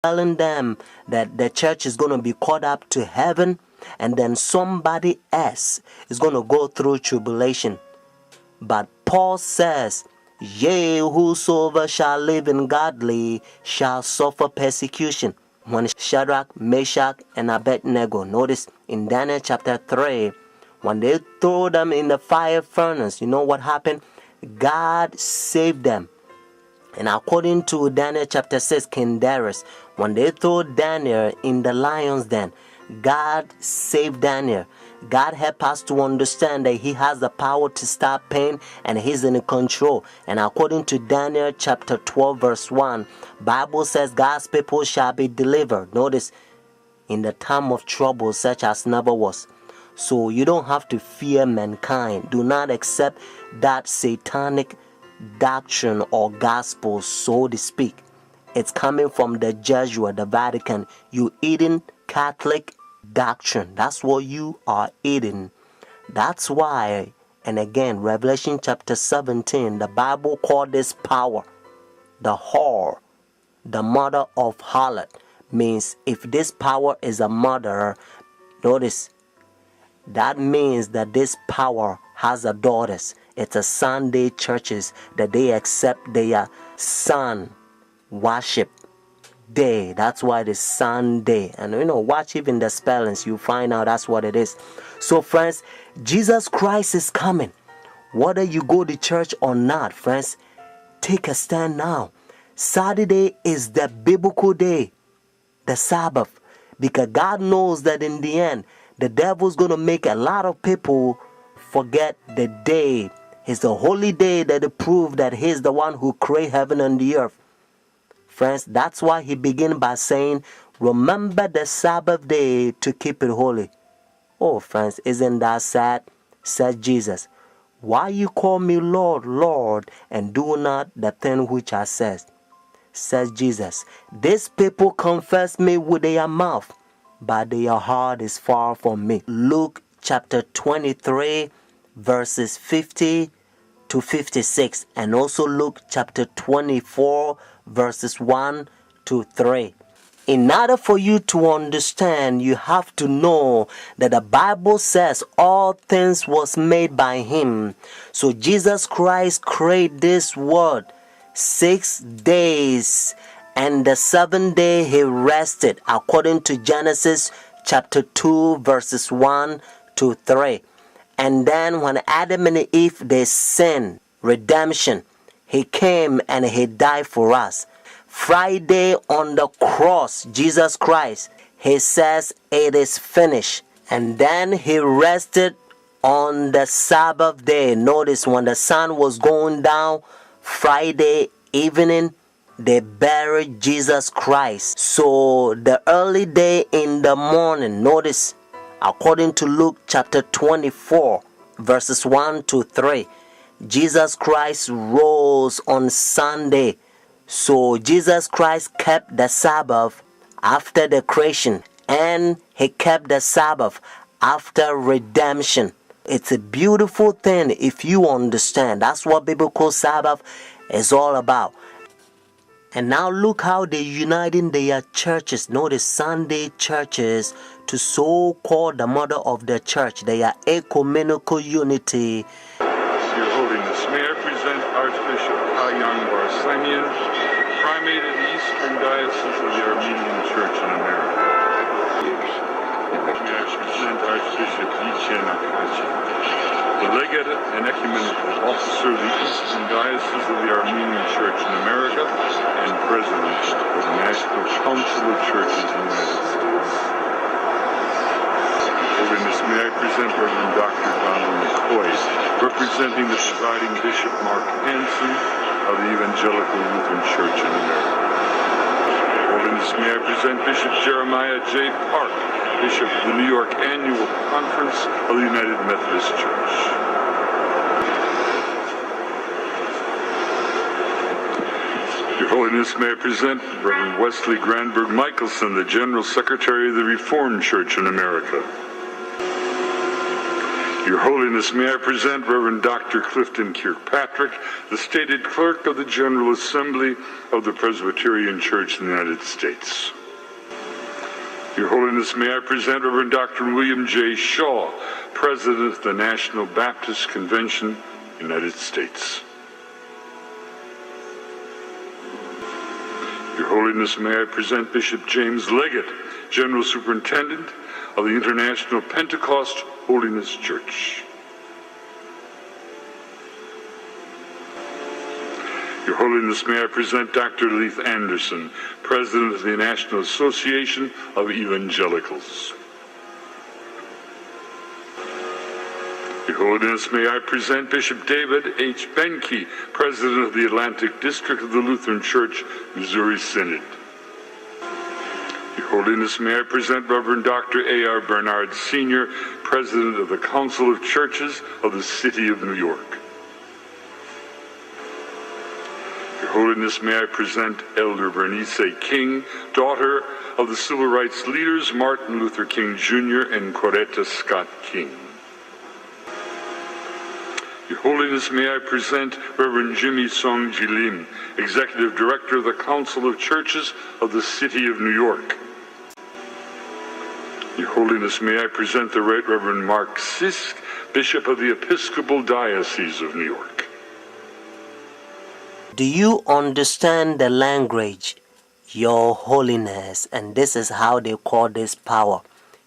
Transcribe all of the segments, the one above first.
telling them that the church is going to be caught up to heaven, and then somebody else is going to go through tribulation. But Paul says, yea, whosoever shall live in godly shall suffer persecution. When Shadrach, Meshach, and Abednego, notice in Daniel chapter 3, when they threw them in the fire furnace, you know what happened? God saved them. And according to Daniel chapter 6, King Darius, when they threw Daniel in the lion's den, God saved Daniel. God helped us to understand that He has the power to stop pain and He's in control. And according to Daniel chapter 12 verse 1, Bible says God's people shall be delivered. Notice, in the time of trouble such as never was. So you don't have to fear mankind. Do not accept that satanic doctrine or gospel, so to speak. It's coming from the Jesuit, the Vatican. You eating Catholic doctrine. That's what you are eating. That's why, and again, Revelation chapter 17, the Bible called this power the whore, the mother of harlot. Means if this power is a mother, notice, that means that this power has a daughters. It's a Sunday churches that they accept their sun worship day. That's why it's Sunday. And watch even the spellings, you find out that's what it is. So friends, Jesus Christ is coming. Whether you go to church or not, friends, take a stand now. Saturday is the biblical day, the Sabbath, because God knows that in the end, the devil's going to make a lot of people forget the day. It's the holy day that they prove that He's the one who created heaven and the earth. Friends, that's why He began by saying, remember the Sabbath day to keep it holy. Oh, friends, isn't that sad? Said Jesus. Why you call me Lord, Lord, and do not the thing which I said? Says Jesus. These people confess me with their mouth, but their heart is far from me. Luke chapter 23, verses 50 to 56, and also Luke chapter 24, verses 1 to 3. In order for you to understand, you have to know that the Bible says all things was made by Him. So Jesus Christ created this world 6 days, and the 7th day He rested, according to Genesis chapter 2, verses 1 to 3. And then when Adam and Eve, they sinned, redemption, He came and He died for us. Friday on the cross, Jesus Christ, He says it is finished. And then He rested on the Sabbath day. Notice when the sun was going down, Friday evening, they buried Jesus Christ. So the early day in the morning, notice, according to Luke chapter 24, verses 1 to 3, Jesus Christ rose on Sunday. So Jesus Christ kept the Sabbath after the creation, and He kept the Sabbath after redemption. It's a beautiful thing if you understand. That's what biblical Sabbath is all about. And now look how they're uniting their churches. Notice Sunday churches to so-called the mother of the church. They are ecumenical unity. Your Holiness, may I present Archbishop Kayan Barsamian, Primate of the Eastern Diocese of the Armenian Church in America. May I present Archbishop Yichen Akachi, the Legate and Ecumenical Officer of the Eastern Diocese of the Armenian Church in America and President of the National Council of Churches in the United States. Holiness, may I present Reverend Dr. Donald McCoy, representing the presiding Bishop Mark Hansen of the Evangelical Lutheran Church in America. Holiness, may I present Bishop Jeremiah J. Park, Bishop of the New York Annual Conference of the United Methodist Church. Your Holiness, may I present Reverend Wesley Granberg Michelson, the General Secretary of the Reformed Church in America. Your Holiness, may I present Reverend Dr. Clifton Kirkpatrick, the stated clerk of the General Assembly of the Presbyterian Church in the United States. Your Holiness, may I present Reverend Dr. William J. Shaw, President of the National Baptist Convention, United States. Your Holiness, may I present Bishop James Leggett, General Superintendent of the International Pentecost Holiness Church. Your Holiness, may I present Dr. Leith Anderson, President of the National Association of Evangelicals. Your Holiness, may I present Bishop David H. Benke, President of the Atlantic District of the Lutheran Church, Missouri Synod. Your Holiness, may I present Reverend Dr. A.R. Bernard Sr., President of the Council of Churches of the City of New York. Your Holiness, may I present Elder Bernice King, daughter of the civil rights leaders Martin Luther King Jr. and Coretta Scott King. Your Holiness, may I present Reverend Jimmy Song Jilim, Executive Director of the Council of Churches of the City of New York. Your Holiness, may I present the Right Reverend Mark Sisk, Bishop of the Episcopal Diocese of New York. Do you understand the language? Your Holiness. And this is how they call this power.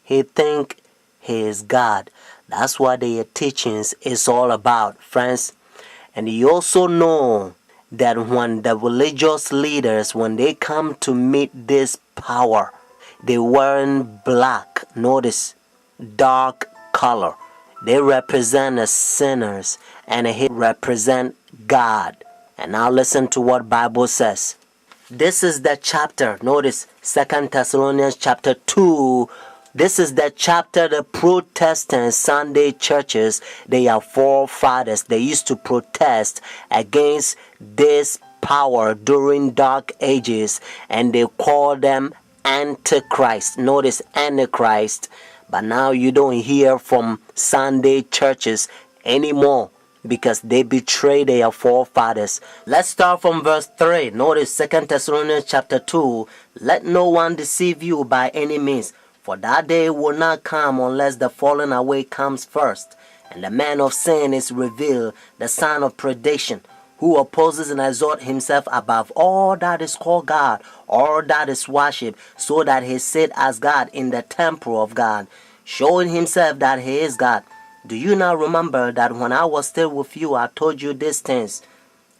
He think he is God. That's what their teachings is all about, friends. And you also know that when the religious leaders, when they come to meet this power, they wearing black. Notice, dark color. They represent the sinners, and he represent God. And now listen to what Bible says. This is the chapter. Notice 2 Thessalonians chapter 2. This is the chapter the Protestant Sunday churches, they are forefathers. They used to protest against this power during dark ages, and they call them Antichrist. Notice Antichrist. But now you don't hear from Sunday churches anymore because they betray their forefathers. Let's start from verse 3. Notice 2 Thessalonians chapter 2. Let no one deceive you by any means, for that day will not come unless the falling away comes first, and the man of sin is revealed, the son of perdition, who opposes and exalts himself above all that is called God, all that is worshipped, so that he sit as God in the temple of God, showing himself that he is God. Do you not remember that when I was still with you, I told you these things?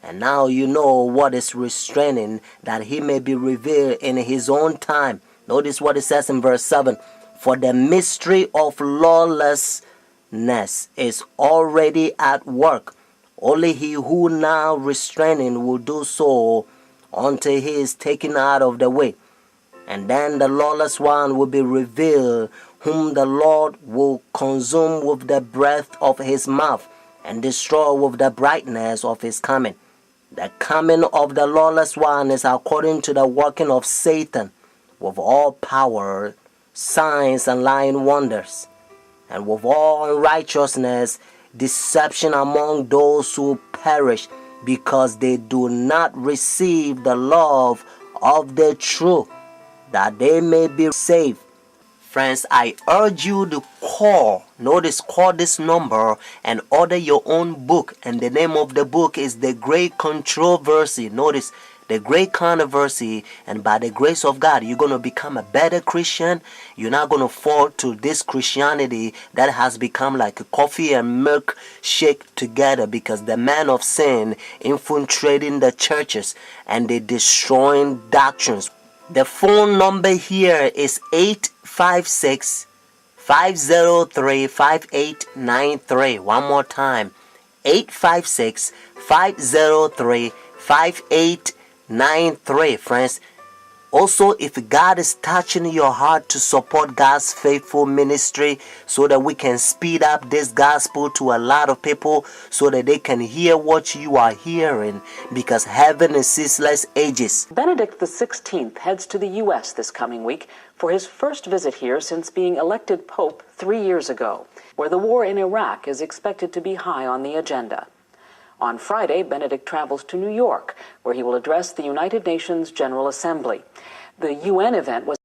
And now you know what is restraining, that he may be revealed in his own time. Notice what it says in verse 7. For the mystery of lawlessness is already at work. Only he who now restraining will do so until he is taken out of the way. And then the lawless one will be revealed, whom the Lord will consume with the breath of his mouth and destroy with the brightness of his coming. The coming of the lawless one is according to the working of Satan, with all power, signs, and lying wonders, and with all unrighteousness, deception among those who perish, because they do not receive the love of the truth, that they may be saved. Friends, I urge you to call this number and order your own book. And the name of the book is The Great Controversy. Notice, The Great Controversy. And by the grace of God, you're going to become a better Christian. You're not going to fall to this Christianity that has become like a coffee and milk shake together, because the man of sin infiltrating the churches and they destroying doctrines. The phone number here is 856-503-5893. One more time, 856-503-5893. Friends, Also, if God is touching your heart to support God's faithful ministry so that we can speed up this gospel to a lot of people so that they can hear what you are hearing, because heaven is ceaseless ages. Benedict XVI heads to the U.S. this coming week for his first visit here since being elected Pope 3 years ago, where the war in Iraq is expected to be high on the agenda. On Friday, Benedict travels to New York, where he will address the United Nations General Assembly. The UN event was